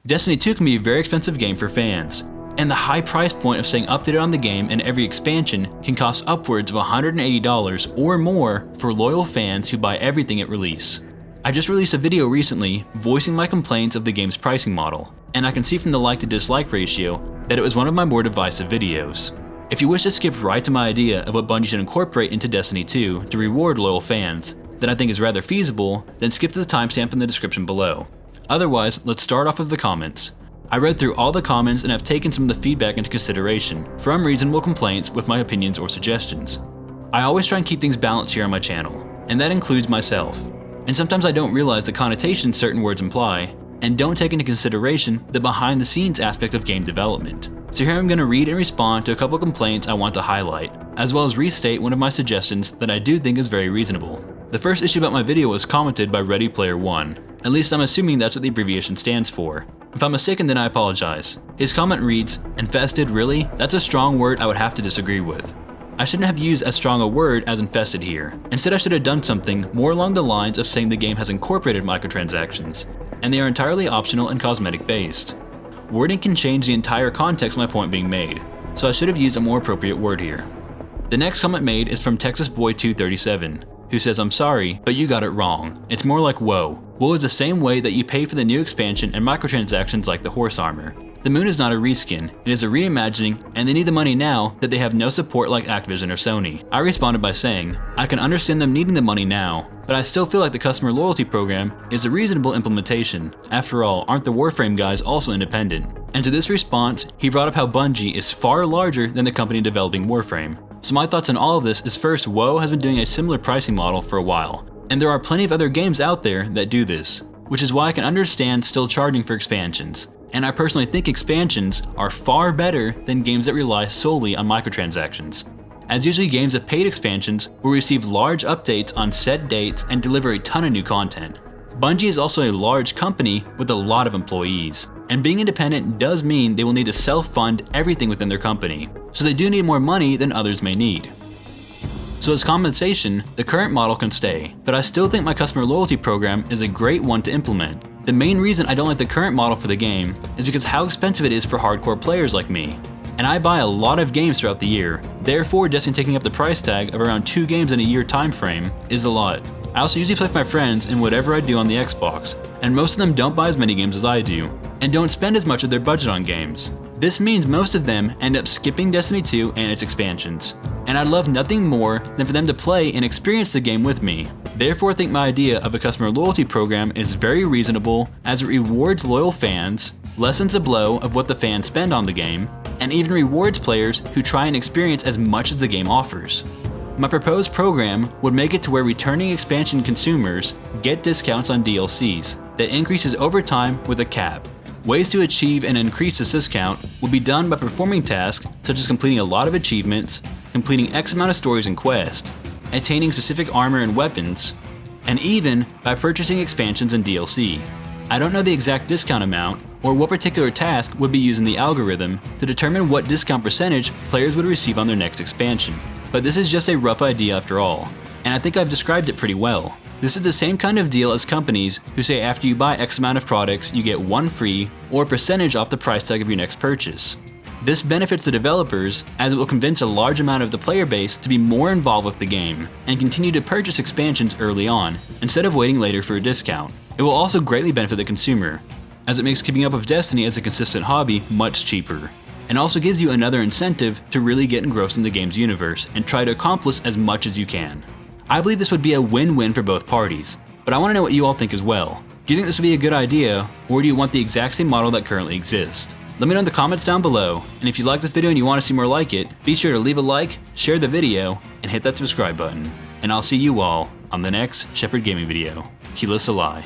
Destiny 2 can be a very expensive game for fans, and the high price point of staying updated on the game and every expansion can cost upwards of $180 or more for loyal fans who buy everything at release. I just released a video recently voicing my complaints of the game's pricing model, and I can see from the like to dislike ratio that it was one of my more divisive videos. If you wish to skip right to my idea of what Bungie should incorporate into Destiny 2 to reward loyal fans, that I think is rather feasible, then skip to the timestamp in the description below. Otherwise, let's start off with the comments. I read through all the comments and have taken some of the feedback into consideration from reasonable complaints with my opinions or suggestions. I always try and keep things balanced here on my channel, and that includes myself. And sometimes I don't realize the connotations certain words imply, and don't take into consideration the behind the scenes aspect of game development. So here I'm going to read and respond to a couple complaints I want to highlight, as well as restate one of my suggestions that I do think is very reasonable. The first issue about my video was commented by Ready Player One. At least I'm assuming that's what the abbreviation stands for. If I'm mistaken, then I apologize. His comment reads, "Infested, really? That's a strong word I would have to disagree with. I shouldn't have used as strong a word as infested here. Instead, I should have done something more along the lines of saying the game has incorporated microtransactions, and they are entirely optional and cosmetic based. Wording can change the entire context of my point being made, so I should have used a more appropriate word here." The next comment made is from TexasBoy237, who says, "I'm sorry, but you got it wrong. It's more like woe. Woe is the same way that you pay for the new expansion and microtransactions like the horse armor. The moon is not a reskin, it is a reimagining, and they need the money now that they have no support like Activision or Sony." I responded by saying, "I can understand them needing the money now, but I still feel like the customer loyalty program is a reasonable implementation. After all, aren't the warframe guys also independent?" And to this response, he brought up how Bungie is far larger than the company developing Warframe. So my thoughts on all of this is, first, WoW has been doing a similar pricing model for a while, and there are plenty of other games out there that do this, which is why I can understand still charging for expansions. And I personally think expansions are far better than games that rely solely on microtransactions, as usually games of paid expansions will receive large updates on set dates and deliver a ton of new content. Bungie is also a large company with a lot of employees, and being independent does mean they will need to self-fund everything within their company, so they do need more money than others may need. So as compensation, the current model can stay, but I still think my customer loyalty program is a great one to implement. The main reason I don't like the current model for the game is because how expensive it is for hardcore players like me. And I buy a lot of games throughout the year, therefore Destiny taking up the price tag of around 2 games in a year time frame is a lot. I also usually play with my friends in whatever I do on the Xbox, and most of them don't buy as many games as I do, and don't spend as much of their budget on games. This means most of them end up skipping Destiny 2 and its expansions, and I'd love nothing more than for them to play and experience the game with me. Therefore, I think my idea of a customer loyalty program is very reasonable, as it rewards loyal fans, lessens the blow of what the fans spend on the game, and even rewards players who try and experience as much as the game offers. My proposed program would make it to where returning expansion consumers get discounts on DLCs that increases over time with a cap. Ways to achieve and increase this discount will be done by performing tasks such as completing a lot of achievements, completing X amount of stories and quests, attaining specific armor and weapons, and even by purchasing expansions and DLC. I don't know the exact discount amount or what particular task would be used in the algorithm to determine what discount percentage players would receive on their next expansion, but this is just a rough idea after all, and I think I've described it pretty well. This is the same kind of deal as companies who say after you buy X amount of products you get 1 free or a percentage off the price tag of your next purchase. This benefits the developers as it will convince a large amount of the player base to be more involved with the game and continue to purchase expansions early on instead of waiting later for a discount. It will also greatly benefit the consumer, as it makes keeping up with Destiny as a consistent hobby much cheaper, and also gives you another incentive to really get engrossed in the game's universe and try to accomplish as much as you can. I believe this would be a win-win for both parties, but I want to know what you all think as well. Do you think this would be a good idea, or do you want the exact same model that currently exists? Let me know in the comments down below, and if you like this video and you want to see more like it, be sure to leave a like, share the video, and hit that subscribe button. And I'll see you all on the next Shepherd Gaming video. Kila Salai.